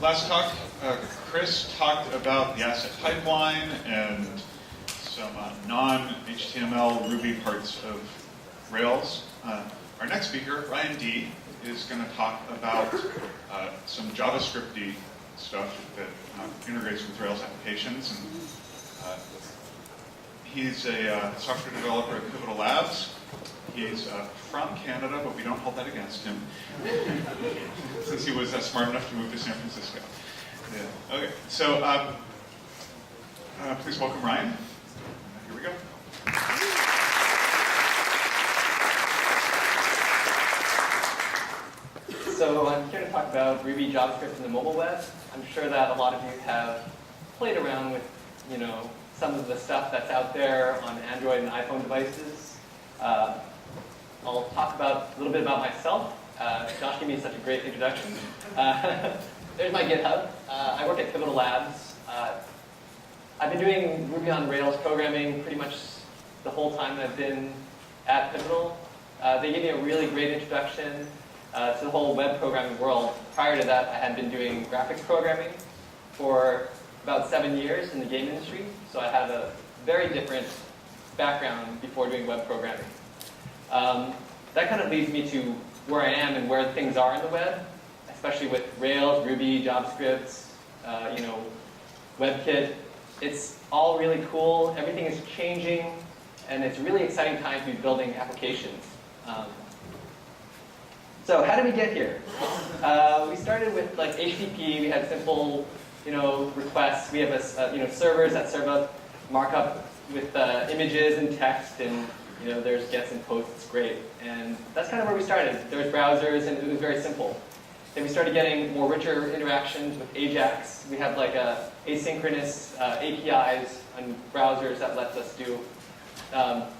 Last talk, Chris talked about the asset pipeline and some non-HTML Ruby parts of Rails. Our next speaker, Ryan D, is going to talk about some JavaScript-y stuff that integrates with Rails applications. And he's a software developer at Pivotal Labs. He's from Canada, but we don't hold that against him, since he was smart enough to move to San Francisco. Yeah. Okay, so please welcome Ryan. Here we go. So I'm here to talk about Ruby, JavaScript, and the mobile web. I'm sure that a lot of you have played around with, some of the stuff that's out there on Android and iPhone devices. I'll talk a little bit about myself. Josh gave me such a great introduction. There's my GitHub. I work at Pivotal Labs. I've been doing Ruby on Rails programming pretty much the whole time I've been at Pivotal. They gave me a really great introduction to the whole web programming world. Prior to that, I had been doing graphics programming for about 7 years in the game industry. So I had a very different background before doing web programming. That kind of leads me to where I am and where things are in the web, especially with Rails, Ruby, JavaScript, WebKit. It's all really cool. Everything is changing, and it's a really exciting time to be building applications. So how did we get here? We started with HTTP. We had simple, requests. We have servers that serve up markup with images and text, and there's gets and posts. It's great, and that's kind of where we started. There was browsers, and it was very simple. Then we started getting more richer interactions with Ajax. We have asynchronous APIs on browsers that lets us do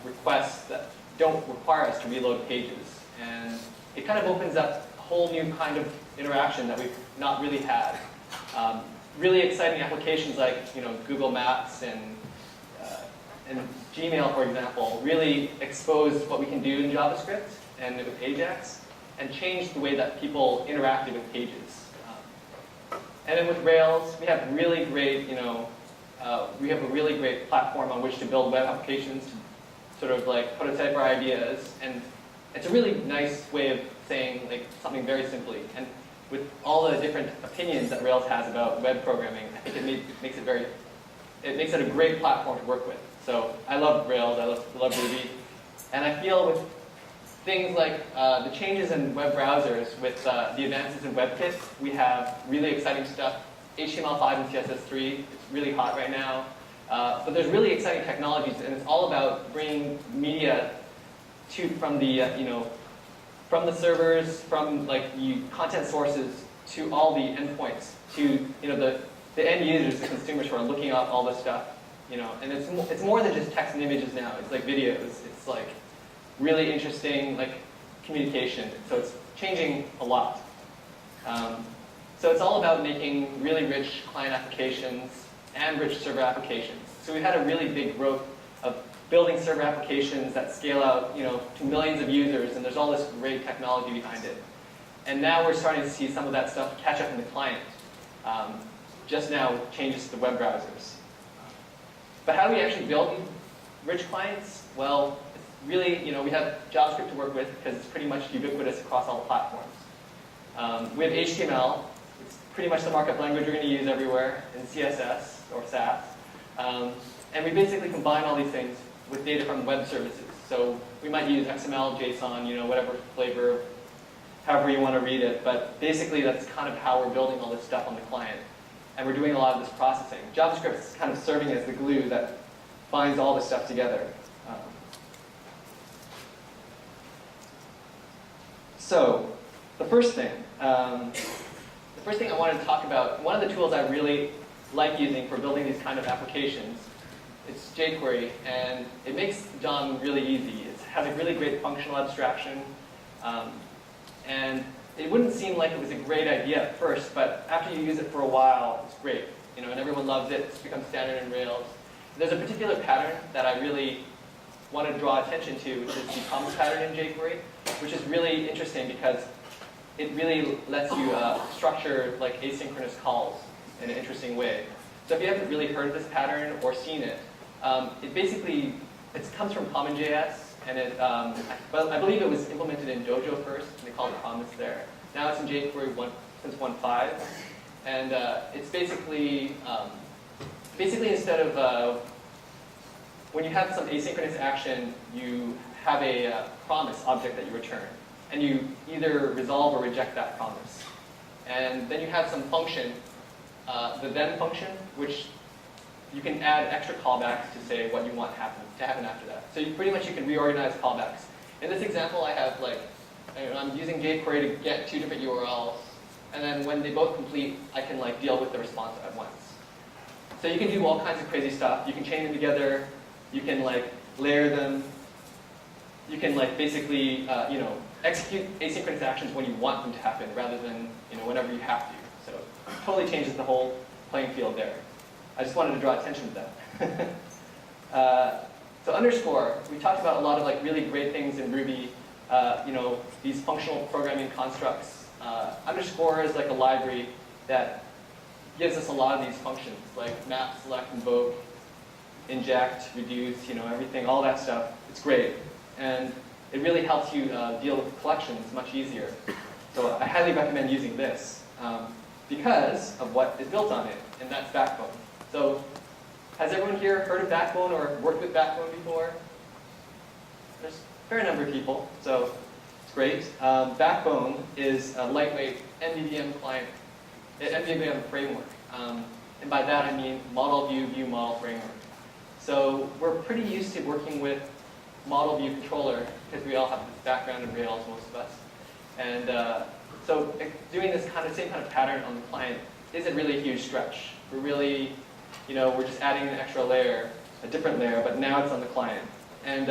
requests that don't require us to reload pages, and it kind of opens up a whole new kind of interaction that we've not really had. Really exciting applications like Google Maps and Gmail, for example, really exposed what we can do in JavaScript and with Ajax, and changed the way that people interacted with pages. And then with Rails, we have really great, we have a really great platform on which to build web applications, to sort of prototype our ideas, and it's a really nice way of saying something very simply. And with all the different opinions that Rails has about web programming, I think it makes it a great platform to work with. So I love Rails, I love Ruby, and I feel with things like the changes in web browsers, with the advances in WebKit, we have really exciting stuff. HTML5 and CSS3, it's really hot right now. But there's really exciting technologies, and it's all about bringing media from the servers, from content sources, to all the endpoints, to the end users, the consumers who are looking at all this stuff. And it's more than just text and images now. It's videos. It's really interesting communication. So it's changing a lot. So it's all about making really rich client applications and rich server applications. So we've had a really big growth of building server applications that scale out to millions of users, and there's all this great technology behind it. And now we're starting to see some of that stuff catch up in the client. Just now with changes to the web browsers. But how do we actually build rich clients? Well, it's really, we have JavaScript to work with because it's pretty much ubiquitous across all the platforms. We have HTML. It's pretty much the markup language we're going to use everywhere, and CSS or Sass. And we basically combine all these things with data from web services. So we might use XML, JSON, whatever flavor, however you want to read it. But basically, that's kind of how we're building all this stuff on the client. And we're doing a lot of this processing. JavaScript is kind of serving as the glue that binds all this stuff together. So the first thing I wanted to talk about, one of the tools I really like using for building these kind of applications, it's jQuery, and it makes the job really easy. It has a really great functional abstraction, and it wouldn't seem like it was a great idea at first, but after you use it for a while, it's great. And everyone loves it. It's become standard in Rails. There's a particular pattern that I really want to draw attention to, which is the comments pattern in jQuery, which is really interesting because it really lets you structure like asynchronous calls in an interesting way. So if you haven't really heard of this pattern or seen it, it comes from Common.js, and I believe it was implemented in Dojo first, and they called it Promise there. Now it's in jQuery since 1.5, and it's basically instead of when you have some asynchronous action, you have a promise object that you return, and you either resolve or reject that promise. And then you have some function, the then function, which you can add extra callbacks to say what you want to happen after that. So you can reorganize callbacks. In this example, I have I'm using jQuery to get two different URLs, and then when they both complete, I can deal with the response at once. So you can do all kinds of crazy stuff. You can chain them together. You can layer them. You can basically execute asynchronous actions when you want them to happen rather than whenever you have to. So it totally changes the whole playing field there. I just wanted to draw attention to that. So underscore, we talked about a lot of really great things in Ruby. These functional programming constructs. Underscore is a library that gives us a lot of these functions, like map, select, invoke, inject, reduce, everything, all that stuff. It's great. And it really helps you deal with collections much easier. So I highly recommend using this because of what is built on it, and that's Backbone. So has everyone here heard of Backbone or worked with Backbone before? There's a fair number of people, so it's great. Backbone is a lightweight MVVM client, MVVM framework. And by that I mean model view, view model framework. So we're pretty used to working with model view controller because we all have this background in Rails, most of us. And so doing this same kind of pattern on the client isn't really a huge stretch. We're really, we're just adding an extra layer, a different layer, but now it's on the client. And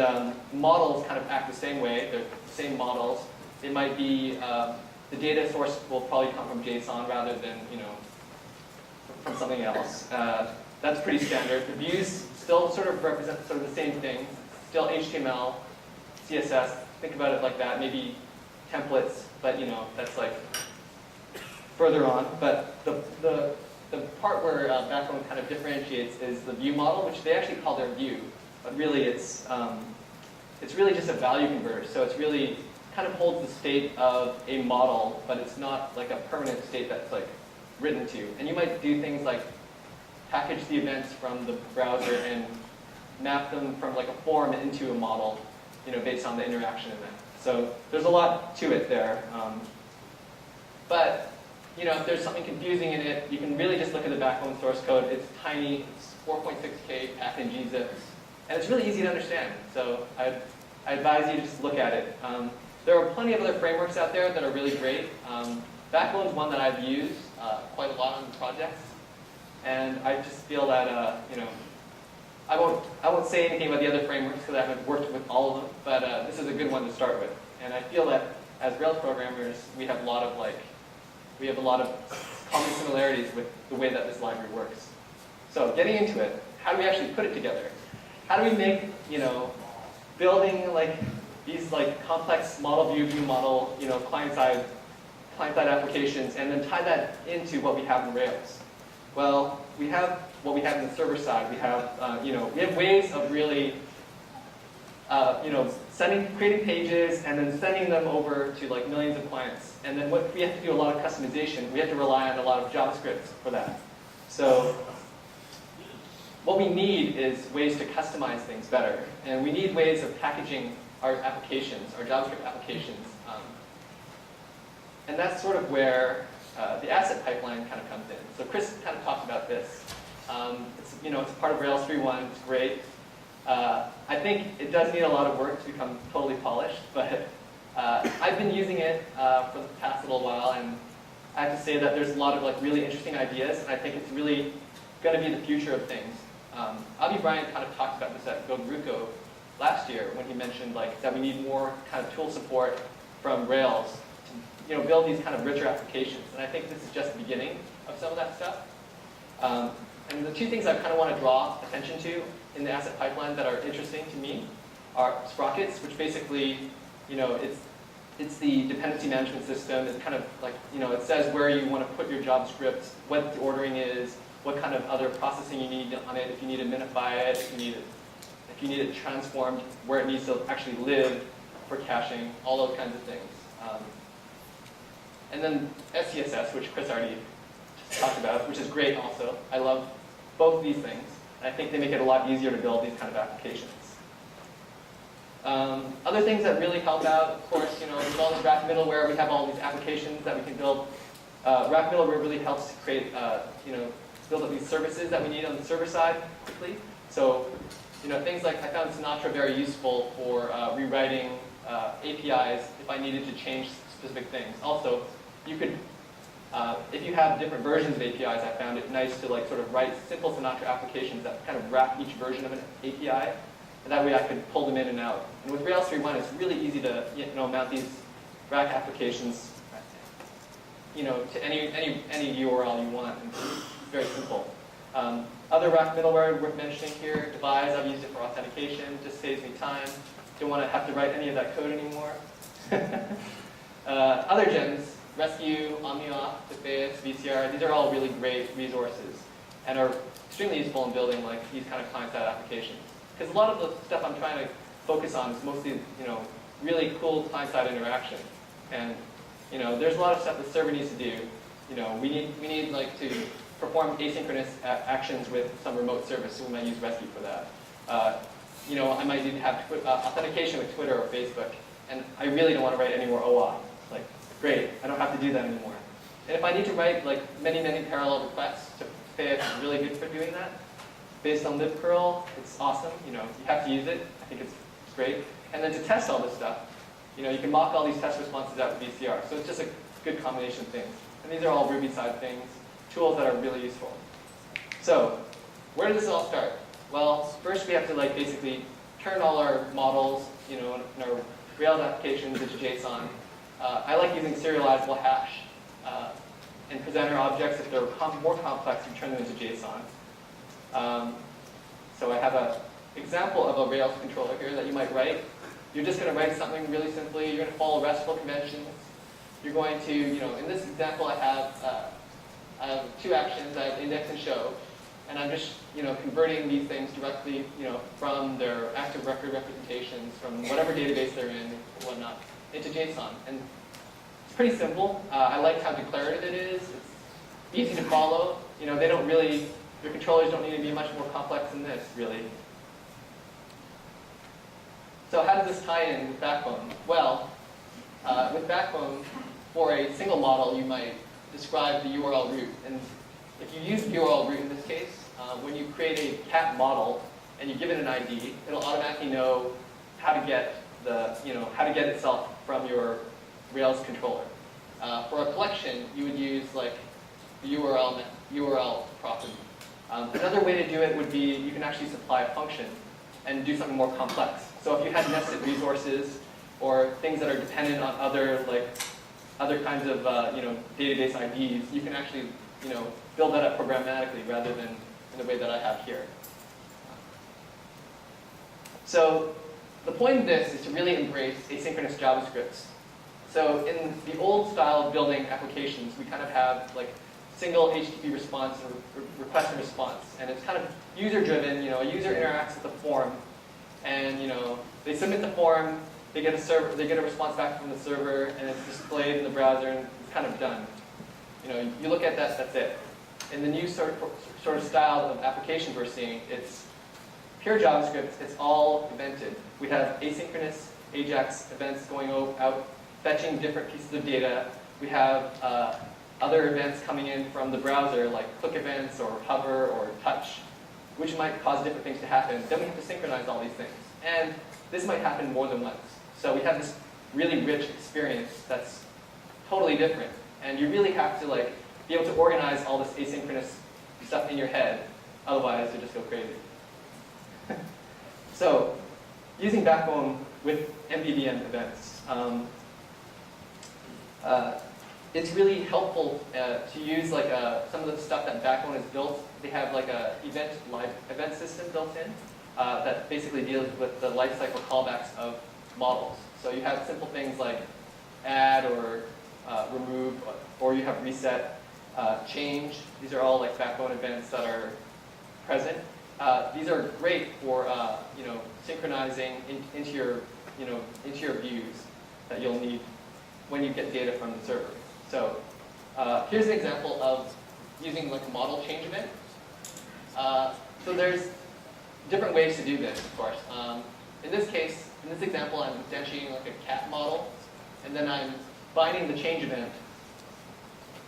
models kind of act the same way. They're the same models. It might be, the data source will probably come from JSON rather than, from something else. That's pretty standard. The views still sort of represent the same thing. Still HTML, CSS, think about it like that. Maybe templates, but that's further on. But the part where Backbone kind of differentiates is the view model, which they actually call their view, but really it's really just a value converter. So it's really kind of holds the state of a model, but it's not a permanent state that's written to. And you might do things like package the events from the browser and map them from a form into a model, based on the interaction event. So there's a lot to it there. But if there's something confusing in it, you can really just look at the Backbone source code. It's tiny, it's 4.6K, packed in gzips, and it's really easy to understand. So I advise you to just look at it. There are plenty of other frameworks out there that are really great. Backbone's one that I've used quite a lot on projects, and I just feel that I won't say anything about the other frameworks because I haven't worked with all of them, but this is a good one to start with. And I feel that as Rails programmers, we have a lot of common similarities with the way that this library works. So getting into it, how do we actually put it together? How do we make building these complex model view, view model, client-side applications, and then tie that into what we have in Rails? Well, we have what we have in the server side. We have, we have ways of really, creating pages and then sending them over to millions of clients. And then we have to do a lot of customization. We have to rely on a lot of JavaScript for that. So what we need is ways to customize things better. And we need ways of packaging our applications, our JavaScript applications. And that's sort of where the asset pipeline kind of comes in. So Chris kind of talked about this. It's part of Rails 3.1. It's great. I think it does need a lot of work to become totally polished, but I've been using it for the past little while, and I have to say that there's a lot of really interesting ideas, and I think it's really going to be the future of things. Avi Bryant kind of talked about this at Build Ruko last year when he mentioned that we need more kind of tool support from Rails to build these kind of richer applications. And I think this is just the beginning of some of that stuff. And the two things I kind of want to draw attention to in the asset pipeline that are interesting to me are sprockets, which basically, it's It's the dependency management system. It's kind of like, it says where you want to put your JavaScript, what the ordering is, what kind of other processing you need on it, if you need to minify it, if you need it transformed, where it needs to actually live for caching, all those kinds of things. And then SCSS, which Chris already talked about, which is great also. I love both these things. And I think they make it a lot easier to build these kind of applications. Other things that really help out, of course, with all this Rack middleware, we have all these applications that we can build. Rack middleware really helps to create, build up these services that we need on the server side quickly. So, things like I found Sinatra very useful for rewriting APIs if I needed to change specific things. Also, you could, if you have different versions of APIs, I found it nice to sort of write simple Sinatra applications that kind of wrap each version of an API. And that way I could pull them in and out. And with Rails 3.1, it's really easy to mount these Rack applications to any URL you want. And it's very simple. Other Rack middleware worth mentioning here, Devise, I've used it for authentication, just saves me time. Don't want to have to write any of that code anymore. Other gems, Rescue, OmniAuth, Defeus, VCR, these are all really great resources and are extremely useful in building these kind of client-side applications. Because a lot of the stuff I'm trying to focus on is mostly, really cool client-side interaction. And, there's a lot of stuff the server needs to do. We need to perform asynchronous actions with some remote service, so we might use Rescue for that. I might need to have authentication with Twitter or Facebook, and I really don't want to write any more OAuth. Great, I don't have to do that anymore. And if I need to write many parallel requests to Defeus, it's really good for doing that. Based on libcurl, it's awesome. You have to use it. I think it's great. And then to test all this stuff, you can mock all these test responses out with VCR. So it's just a good combination of things. And these are all Ruby side things, tools that are really useful. So where does this all start? Well, first we have to basically turn all our models, in our Rails applications into JSON. I like using serializable hash and presenter objects. If they're more complex, you turn them into JSON. So I have an example of a Rails controller here that you might write. You're just going to write something really simply. You're going to follow RESTful conventions. You're going to, in this example I have two actions. I have index and show. And I'm just, converting these things directly, from their active record representations, from whatever database they're in, and whatnot, into JSON. And it's pretty simple. I like how declarative it is. It's easy to follow. They don't really... Your controllers don't need to be much more complex than this, really. So how does this tie in with Backbone? Well, with Backbone, for a single model, you might describe the URL root. And if you use URL root in this case, when you create a cat model and you give it an ID, it'll automatically know how to get how to get itself from your Rails controller. For a collection, you would use the URL property. Another way to do it would be you can actually supply a function and do something more complex. So if you had nested resources or things that are dependent on other kinds of database IDs, you can actually build that up programmatically rather than in the way that I have here. So the point of this is to really embrace asynchronous JavaScript. So in the old style of building applications, we kind of have single HTTP response or request and response, and it's kind of user-driven. A user interacts with the form, and they submit the form, they get a response back from the server, and it's displayed in the browser, and it's kind of done. You look at that, that's it. In the new sort of style of applications we're seeing, it's pure JavaScript. It's all evented. We have asynchronous AJAX events going out, fetching different pieces of data. We have other events coming in from the browser, like click events or hover or touch, which might cause different things to happen. Then we have to synchronize all these things. And this might happen more than once. So we have this really rich experience that's totally different. And you really have to be able to organize all this asynchronous stuff in your head. Otherwise, you just go crazy. So using Backbone with MVVM events. It's really helpful to use some of the stuff that Backbone has built. They have a event system built in that basically deals with the lifecycle callbacks of models. So you have simple things like add or remove, or you have reset, change. These are all like Backbone events that are present. These are great for synchronizing into your views that you'll need when you get data from the server. So here's an example of using like a model change event. So there's different ways to do this, of course. In this case, in this example, I'm instantiating like a cat model, and then I'm binding the change event,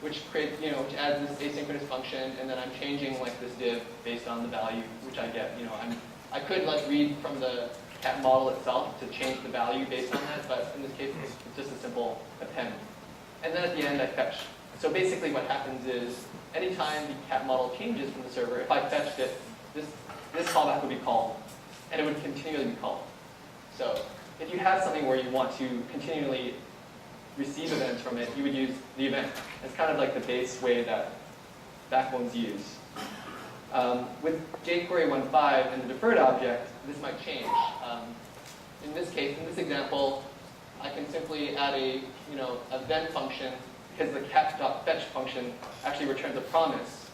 which adds this asynchronous function, and then I'm changing like this div based on the value which I get. I could like read from the cat model itself to change the value based on that, but in this case, it's just a simple append. And then at the end, I fetch. So basically, what happens is anytime the cat model changes from the server, if I fetched it, this callback would be called, and it would continually be called. So if you have something where you want to continually receive events from it, you would use the event. It's kind of like the base way that Backbone's used. With jQuery 1.5 and the deferred object, this might change. In this case, in this example, I can simply add a event function because the cat.fetch function actually returns a promise,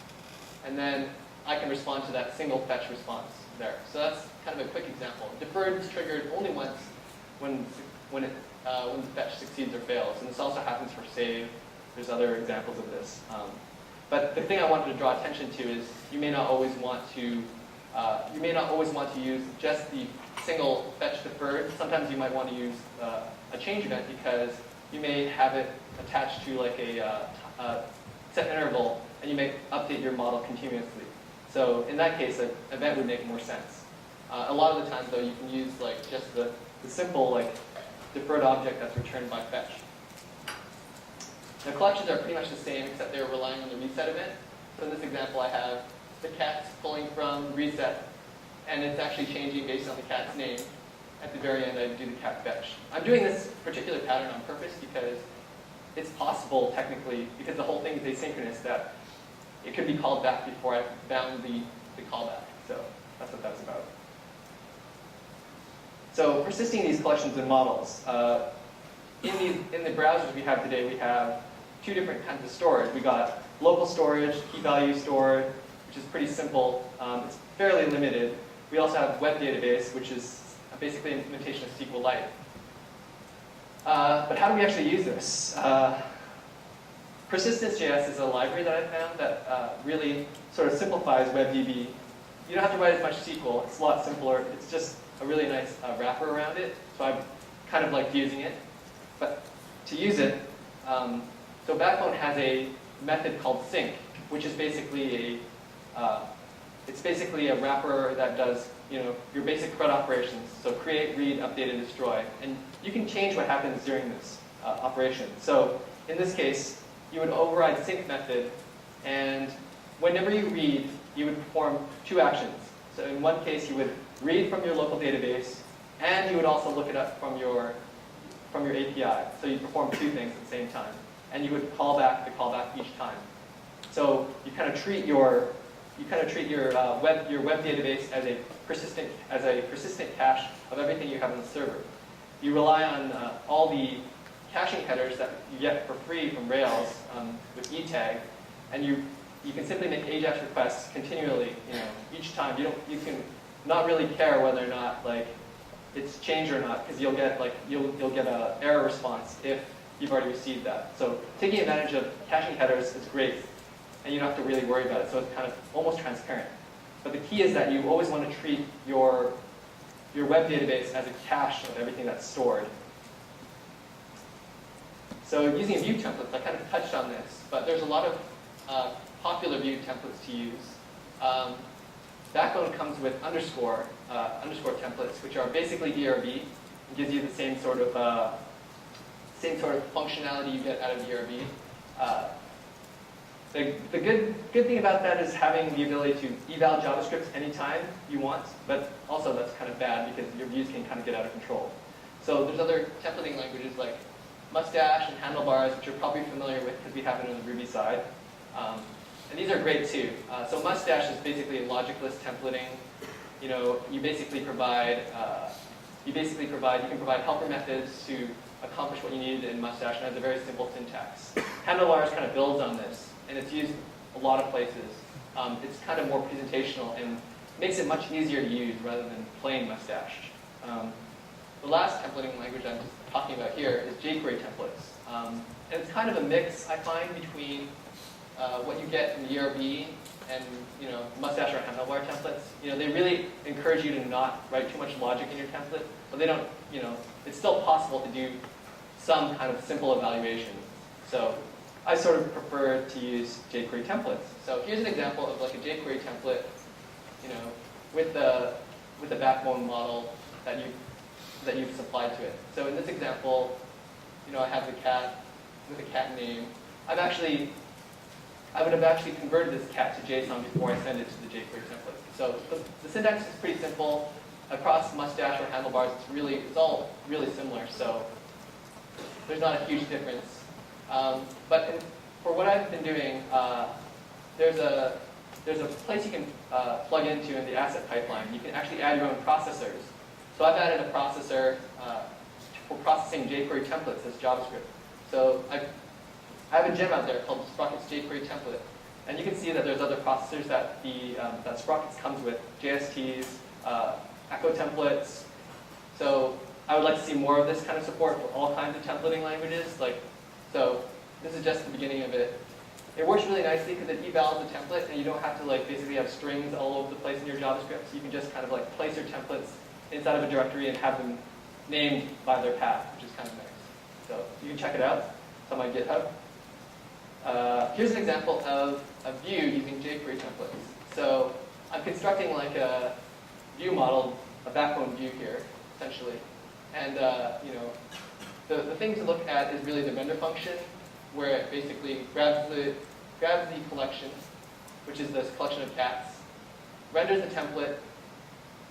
and then I can respond to that single fetch response there. So that's kind of a quick example. Deferred is triggered only once when the fetch succeeds or fails, and this also happens for save. There's other examples of this. But the thing I wanted to draw attention to is you may not always want to use just the single fetch deferred. Sometimes you might want to use a change event because you may have it attached to like a set interval, and you may update your model continuously. So in that case, an event would make more sense. A lot of the times, though, you can use like just the simple like deferred object that's returned by fetch. Now collections are pretty much the same, except they're relying on the reset event. So in this example, I have the cat's pulling from reset, and it's actually changing based on the cat's name. At the very end, I do the cat fetch. I'm doing this particular pattern on purpose because it's possible, technically, because the whole thing is asynchronous, that it could be called back before I bound the callback. So that's what that's about. So persisting these collections and models. In the browsers we have today, we have two different kinds of storage. We got local storage, key value storage, which is pretty simple. It's fairly limited. We also have web database, which is basically an implementation of SQLite. But how do we actually use this? Persistence.js is a library that I found that really sort of simplifies WebDB. You don't have to write as much SQL. It's a lot simpler. It's just a really nice wrapper around it. So I've kind of liked using it. But to use it, so Backbone has a method called sync, which is basically a wrapper that does your basic CRUD operations. So create, read, update, and destroy. And you can change what happens during this operation. So in this case, you would override sync method, and whenever you read, you would perform two actions. So in one case, you would read from your local database, and you would also look it up from your API. So you perform two things at the same time, and you would call back the callback each time. So you kind of treat your web database as a persistent cache of everything you have on the server. You rely on all the caching headers that you get for free from Rails with etag, and you can simply make AJAX requests continually. Each time you can not really care whether or not it's changed or not, because you'll get an error response if you've already received that. So taking advantage of caching headers is great, and you don't have to really worry about it. So it's kind of almost transparent. But the key is that you always want to treat your web database as a cache of everything that's stored. So using Vue templates, I kind of touched on this, but there's a lot of popular Vue templates to use. Backbone comes with underscore templates, which are basically ERB. It gives you the same sort of functionality you get out of ERB. The good thing about that is having the ability to eval JavaScript anytime you want, but also that's kind of bad because your views can kind of get out of control. So there's other templating languages like Mustache and Handlebars, which you're probably familiar with because we have it on the Ruby side. And these are great too. So Mustache is basically a logic list templating. You basically provide you basically you can provide helper methods to accomplish what you need in Mustache, and has a very simple syntax. Handlebars kind of builds on this, and it's used a lot of places. It's kind of more presentational and makes it much easier to use rather than plain Mustache. The last templating language I'm talking about here is jQuery templates. And it's kind of a mix, I find, between what you get in the ERB and Mustache or handlebar templates. They really encourage you to not write too much logic in your template, but they don't, it's still possible to do some kind of simple evaluation. So I sort of prefer to use jQuery templates. So here's an example of like a jQuery template, with the backbone model that you've supplied to it. So in this example, I have the cat with a cat name. I would have actually converted this cat to JSON before I send it to the jQuery template. So the syntax is pretty simple. Across Mustache or handlebars, it's all really similar. So there's not a huge difference. For what I've been doing, there's a place you can plug into in the asset pipeline. You can actually add your own processors. So I've added a processor for processing jQuery templates as JavaScript. So I have a gem out there called Sprockets jQuery template, and you can see that there's other processors that that Sprockets comes with: JSTs, Echo templates. So I would like to see more of this kind of support for all kinds of templating languages. So this is just the beginning of it. It works really nicely because it evals the template, and you don't have to basically have strings all over the place in your JavaScript. So you can just kind of place your templates inside of a directory and have them named by their path, which is kind of nice. So you can check it out. It's on my GitHub. Here's an example of a view using jQuery templates. So I'm constructing like a view model, a backbone view here, essentially. And the thing to look at is really the render function, where it basically grabs the collection, which is this collection of cats, renders the template,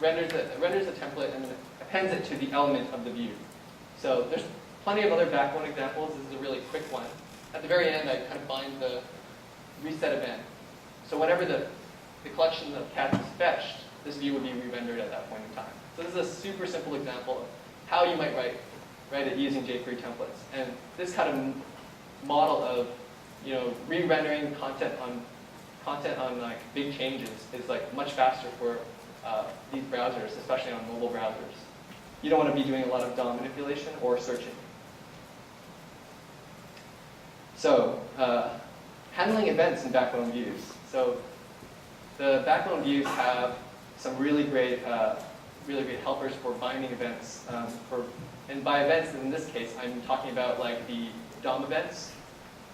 and then appends it to the element of the view. So there's plenty of other backbone examples. This is a really quick one. At the very end, I kind of bind the reset event. So whenever the collection of cats is fetched, this view would be re-rendered at that point in time. So this is a super simple example of how you might write it using jQuery templates. And this kind of model of re-rendering content on like big changes is like much faster for these browsers, especially on mobile browsers. You don't want to be doing a lot of DOM manipulation or searching. So handling events in backbone views. So the backbone views have some really great helpers for binding events. And by events, in this case, I'm talking about like the DOM events.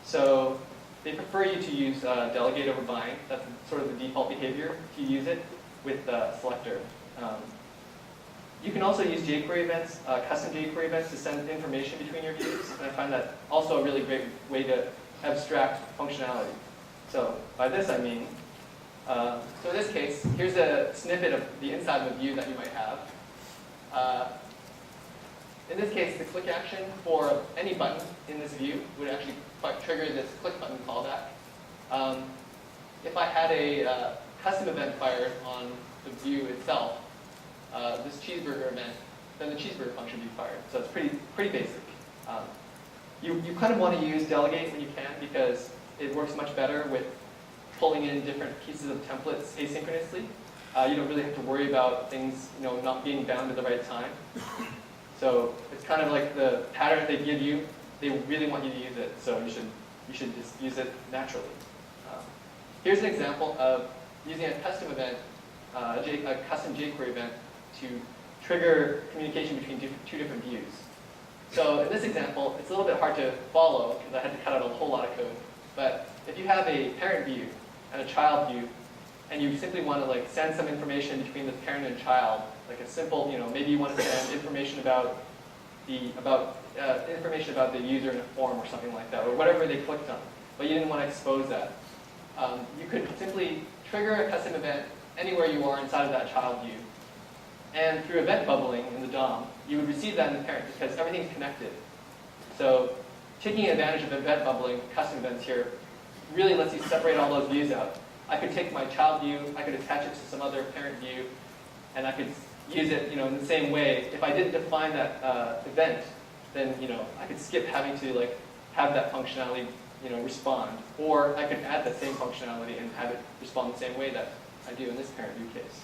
So they prefer you to use delegate over bind. That's sort of the default behavior if you use it with selector. You can also use jQuery events, custom jQuery events, to send information between your views. And I find that also a really great way to abstract functionality. So by this I mean, so in this case, here's a snippet of the inside of a view that you might have. In this case, the click action for any button in this view would actually trigger this click button callback. If I had a custom event fired on the view itself, this cheeseburger event, then the cheeseburger function would be fired. So it's pretty basic. You kind of want to use delegate when you can, because it works much better with pulling in different pieces of templates asynchronously. You don't really have to worry about things not being bound at the right time. So it's kind of like the pattern they give you. They really want you to use it, so you should just use it naturally. Here's an example of using a custom event, a custom jQuery event, to trigger communication between two different views. So in this example, it's a little bit hard to follow because I had to cut out a whole lot of code. But if you have a parent view and a child view, and you simply want to send some information between the parent and child, like a simple, maybe you want to send information about the user in a form or something like that, or whatever they clicked on, but you didn't want to expose that. You could simply trigger a custom event anywhere you are inside of that child view. And through event bubbling in the DOM, you would receive that in the parent because everything's connected. So taking advantage of event bubbling, custom events here, really lets you separate all those views out. I could take my child view, I could attach it to some other parent view, and I could use it, in the same way. If I didn't define that event, then I could skip having to have that functionality respond, or I could add that same functionality and have it respond the same way that I do in this parent view case.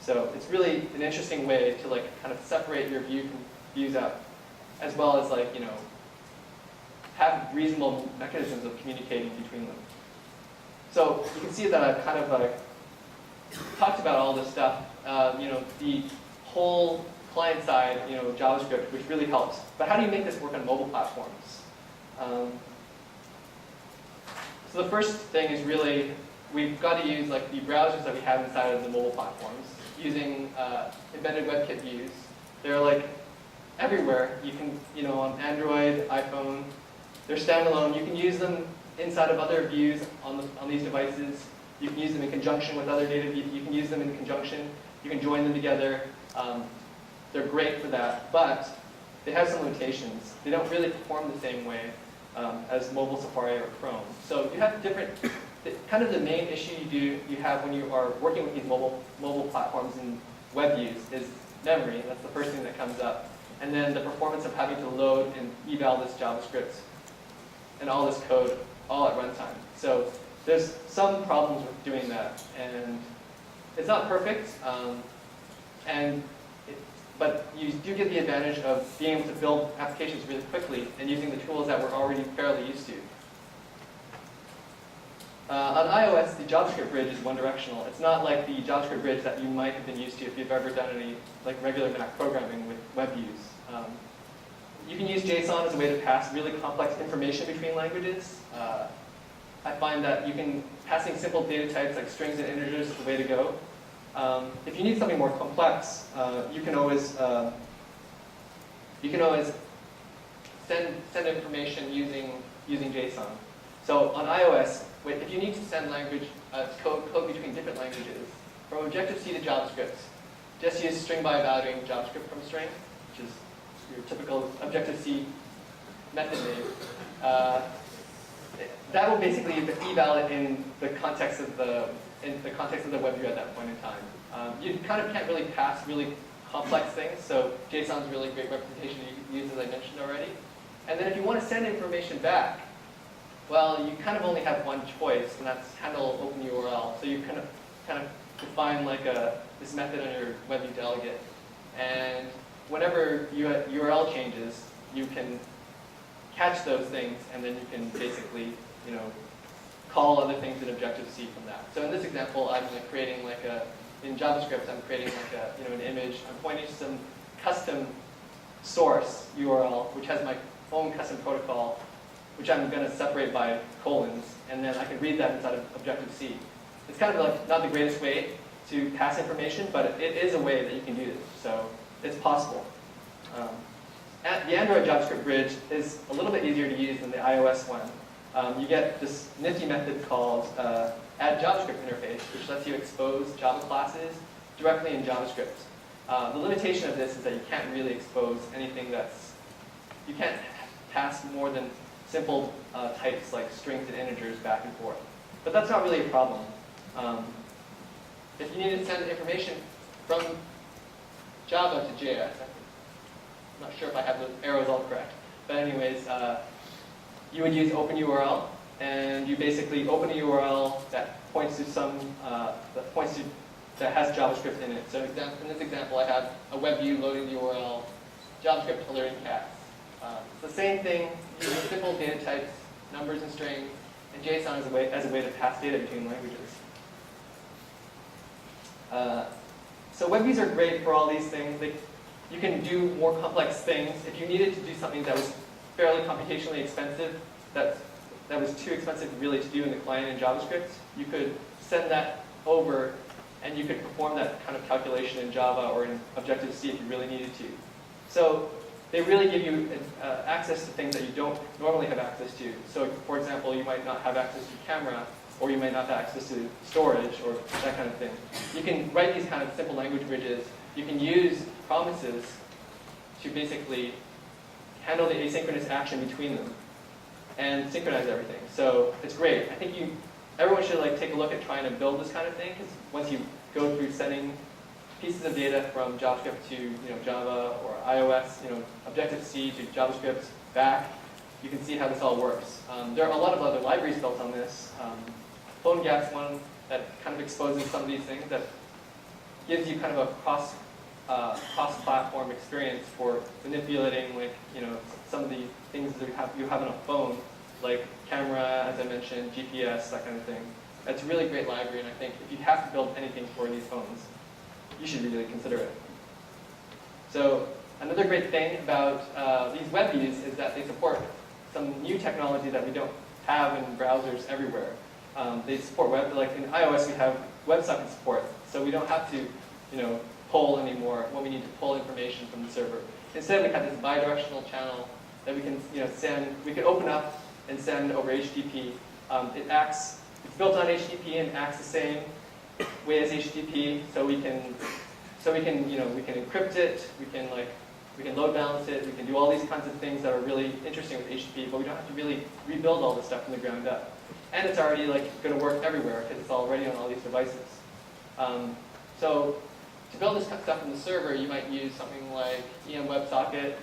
So it's really an interesting way to kind of separate your views out, as well as have reasonable mechanisms of communicating between them. So you can see that I've kind of talked about all this stuff. The whole client side, JavaScript, which really helps. But how do you make this work on mobile platforms? So the first thing is really, we've got to use the browsers that we have inside of the mobile platforms using embedded WebKit views. They're everywhere. You can, on Android, iPhone, they're standalone. You can use them inside of other views on these devices. You can use them in conjunction with other native views. You can use them in conjunction. You can join them together. They're great for that, but they have some limitations. They don't really perform the same way as mobile Safari or Chrome. So you have different, kind of the main issue you have when you are working with these mobile platforms and web views is memory. That's the first thing that comes up. And then the performance of having to load and eval this JavaScript and all this code all at runtime. So there's some problems with doing that, and it's not perfect, but you do get the advantage of being able to build applications really quickly and using the tools that we're already fairly used to. On iOS, the JavaScript bridge is one-directional. It's not like the JavaScript bridge that you might have been used to if you've ever done any regular Mac programming with web views. You can use JSON as a way to pass really complex information between languages. I find that passing simple data types like strings and integers is the way to go. If you need something more complex, you can always send information using JSON. So on iOS, if you need to send code between different languages, from Objective-C to JavaScript, just use string by evaluating JavaScript from string, which is your typical Objective-C method name. That will basically eval it in the context of the web view at that point in time. You kind of can't really pass really complex things, so JSON is a really great representation you can use, as I mentioned already. And then if you want to send information back, well, you kind of only have one choice, and that's handle open URL. So you kind of define this method on your web view delegate, and whenever URL changes, you can catch those things, and then you can basically call other things in Objective-C from that. So in this example, I'm creating in JavaScript, I'm creating an image. I'm pointing to some custom source URL, which has my own custom protocol, which I'm going to separate by colons, and then I can read that inside of Objective-C. It's kind of not the greatest way to pass information, but it is a way that you can do this. So it's possible. The Android JavaScript bridge is a little bit easier to use than the iOS one. You get this nifty method called add JavaScript interface, which lets you expose Java classes directly in JavaScript. The limitation of this is that you can't really expose anything you can't pass more than simple types like strings and integers back and forth. But that's not really a problem. If you need to send information from Java to JS, I'm not sure if I have the arrows all correct, but anyways, you would use OpenURL, and you basically open a URL that points to that has JavaScript in it. So in this example, I have a web view loading the URL, JavaScript alerting cats. It's the same thing using simple data types, numbers and strings, and JSON as a way to pass data between languages. So web views are great for all these things. You can do more complex things. If you needed to do something that was fairly computationally expensive, that was too expensive really to do in the client in JavaScript, you could send that over and you could perform that kind of calculation in Java or in Objective-C if you really needed to. So they really give you access to things that you don't normally have access to. So for example, you might not have access to camera, or you might not have access to storage, or that kind of thing. You can write these kind of simple language bridges. You can use promises to basically handle the asynchronous action between them and synchronize everything. So it's great. I think everyone should take a look at trying to build this kind of thing, because once you go through sending pieces of data from JavaScript to Java or iOS, Objective-C to JavaScript back. You can see how this all works. There are a lot of other libraries built on this. PhoneGap's one that kind of exposes some of these things, that gives you kind of a cross-platform experience for manipulating, some of the things that you have on a phone, like camera, as I mentioned, GPS, that kind of thing. It's a really great library, and I think if you have to build anything for these phones, you should really consider it. So another great thing about these web views is that they support some new technology that we don't have in browsers everywhere. They support like in iOS we have WebSockets support, so we don't have to, poll anymore when we need to pull information from the server. Instead, we have this bidirectional channel that we can, we can open up and send over HTTP. It's built on HTTP and acts the same way as HTTP, so we can encrypt it, we can load balance it, we can do all these kinds of things that are really interesting with HTTP, but we don't have to really rebuild all this stuff from the ground up. And it's already going to work everywhere because it's already on all these devices. So to build this kind of stuff in the server, you might use something like EM WebSocket.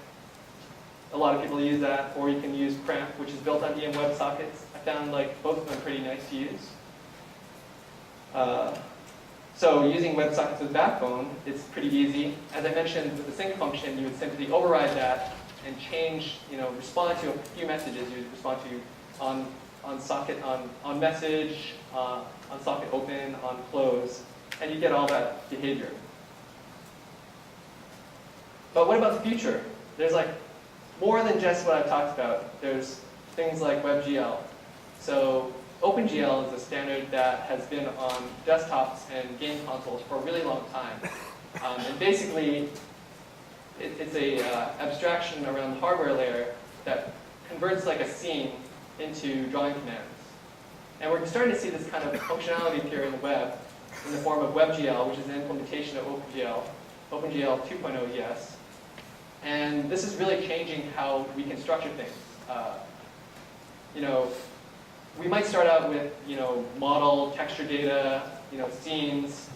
A lot of people use that, or you can use Cramp, which is built on EM WebSockets. I found both of them pretty nice to use. So using WebSockets with Backbone, it's pretty easy. As I mentioned, with the sync function, you would simply override that and change, respond to a few messages. You would respond to on socket, on message, on socket open, on close, and you get all that behavior. But what about the future? There's more than just what I've talked about. There's things like WebGL. So OpenGL is a standard that has been on desktops and game consoles for a really long time. And basically, it's a abstraction around the hardware layer that converts a scene into drawing commands. And we're starting to see this kind of functionality appear in the web in the form of WebGL, which is an implementation of OpenGL, OpenGL 2.0 ES. And this is really changing how we can structure things. We might start out with model, texture data, scenes.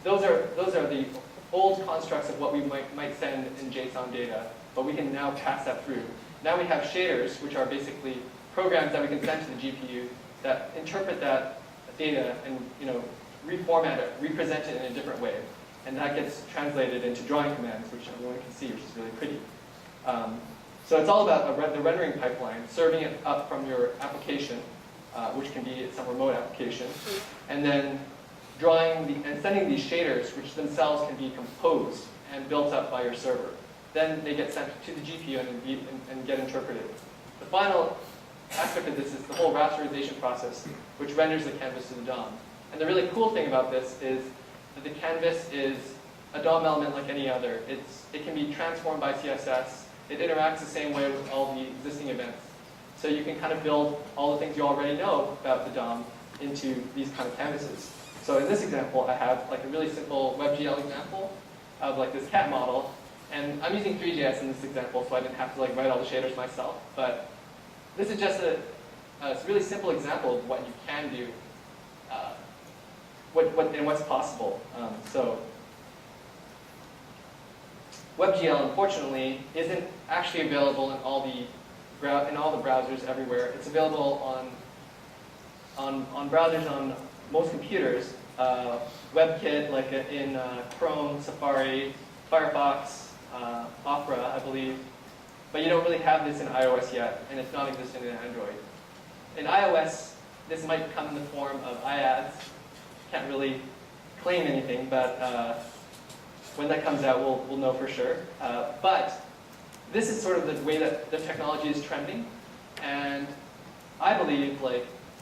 Those are the old constructs of what we might send in JSON data, but we can now pass that through. Now we have shaders, which are basically programs that we can send to the GPU that interpret that data and reformat it, represent it in a different way. And that gets translated into drawing commands, which everyone can see, which is really pretty. So it's all about the rendering pipeline, serving it up from your application, which can be some remote application, and then drawing and sending these shaders, which themselves can be composed and built up by your server. Then they get sent to the GPU and get interpreted. The final aspect of this is the whole rasterization process, which renders the canvas to the DOM. And the really cool thing about this is that the canvas is a DOM element like any other. It can be transformed by CSS. It interacts the same way with all the existing events. So you can kind of build all the things you already know about the DOM into these kind of canvases. So in this example, I have a really simple WebGL example of this cat model. And I'm using 3JS in this example, so I didn't have to write all the shaders myself. But this is just a really simple example of what you can do and what's possible. So WebGL, unfortunately, isn't actually available in all the browsers everywhere. It's available on browsers on most computers. WebKit, in Chrome, Safari, Firefox, Opera, I believe. But you don't really have this in iOS yet, and it's not existent in Android. In iOS, this might come in the form of iAds. Can't really claim anything, but when that comes out, we'll know for sure. But this is sort of the way that the technology is trending, and I believe,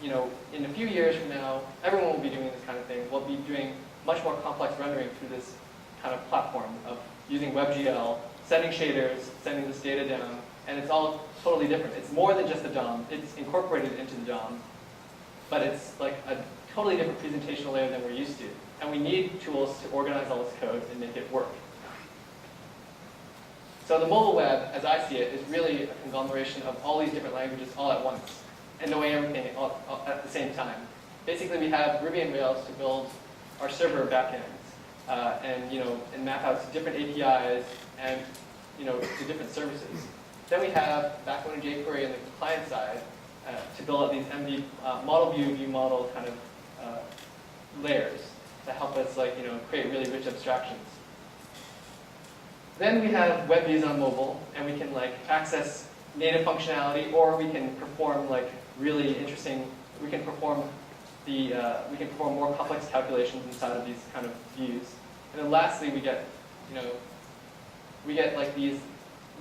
in a few years from now, everyone will be doing this kind of thing. We'll be doing much more complex rendering through this kind of platform of using WebGL, sending shaders, sending this data down, and it's all totally different. It's more than just a DOM. It's incorporated into the DOM, but it's a totally different presentational layer than we're used to. And we need tools to organize all this code and make it work. So the mobile web, as I see it, is really a conglomeration of all these different languages all at once, and knowing everything all at the same time. Basically, we have Ruby and Rails to build our server backends. and map out to different APIs and to different services. Then we have Backbone and jQuery on the client side to build out these MV model view model kind of layers to help us create really rich abstractions. Then we have web views on mobile, and we can access native functionality, or we can perform really interesting. We can perform more complex calculations inside of these kind of views. And then lastly, we get these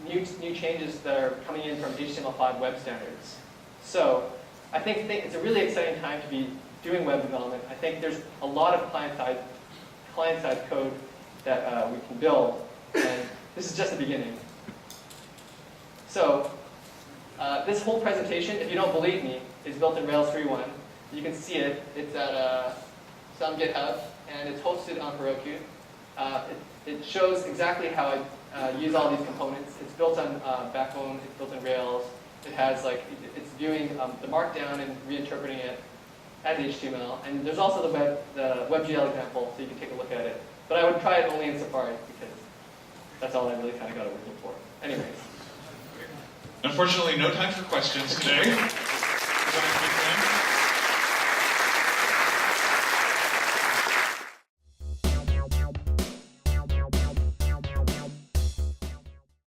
new changes that are coming in from HTML5 web standards. So I think it's a really exciting time to be doing web development. I think there's a lot of client-side code that we can build, and this is just the beginning. So this whole presentation, if you don't believe me, is built in Rails 3.1. You can see it. It's on GitHub, and it's hosted on Heroku. It shows exactly how I use all these components. It's built on Backbone. It's built in Rails. It has it's viewing the Markdown and reinterpreting it as HTML. And there's also the WebGL example, so you can take a look at it. But I would try it only in Safari because that's all I really kind of got it working for. Anyways. Unfortunately, no time for questions today.